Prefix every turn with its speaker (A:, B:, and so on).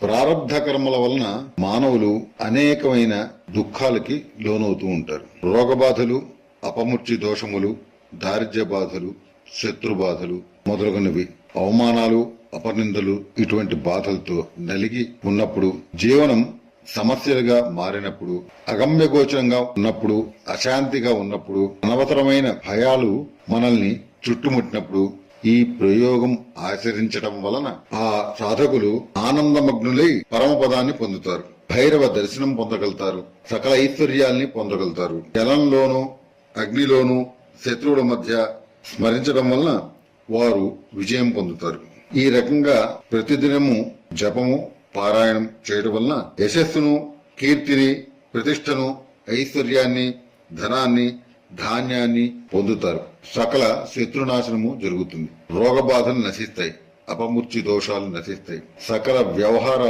A: ప్రారబ్ధ కర్మల వలన మానవులు అనేకమైన దుఃఖాలకి లోనవుతూ ఉంటారు. రోగబాధలు, అపమృత్యు దోషములు, దారిద్ర్య బాధలు, శత్రు బాధలు మొదలగునవి, అవమానాలు, అపనిందలు, ఇటువంటి బాధలతో నలిగి ఉన్నప్పుడు, జీవనం సమస్యలుగా మారినప్పుడు, అగమ్యగోచరంగా ఉన్నప్పుడు, అశాంతిగా ఉన్నప్పుడు, అనవసరమైన భయాలు మనల్ని చుట్టుముట్టినప్పుడు ఈ ప్రయోగం ఆచరించడం వలన ఆ సాధకులు ఆనందమగ్నులై పరమపదాన్ని పొందుతారు. భైరవ దర్శనం పొందగలుగుతారు. సకల ఐశ్వర్యాల్ని పొందగలుగుతారు. జలంలోనూ అగ్నిలోనూ శత్రువుల మధ్య స్మరించడం వలన వారు విజయం పొందుతారు. ఈ రకంగా ప్రతిదినము జపము, పారాయణం చేయడం వలన యశస్సును, కీర్తిని, ప్రతిష్టను, ఐశ్వర్యాన్ని, ధనాన్ని, ధాన్యాన్ని పొందుతారు. సకల శత్రునాశనము జరుగుతుంది. రోగబాధలు నశిస్తాయి. అపమృత్యు దోషాలు నశిస్తాయి. సకల వ్యవహారాలు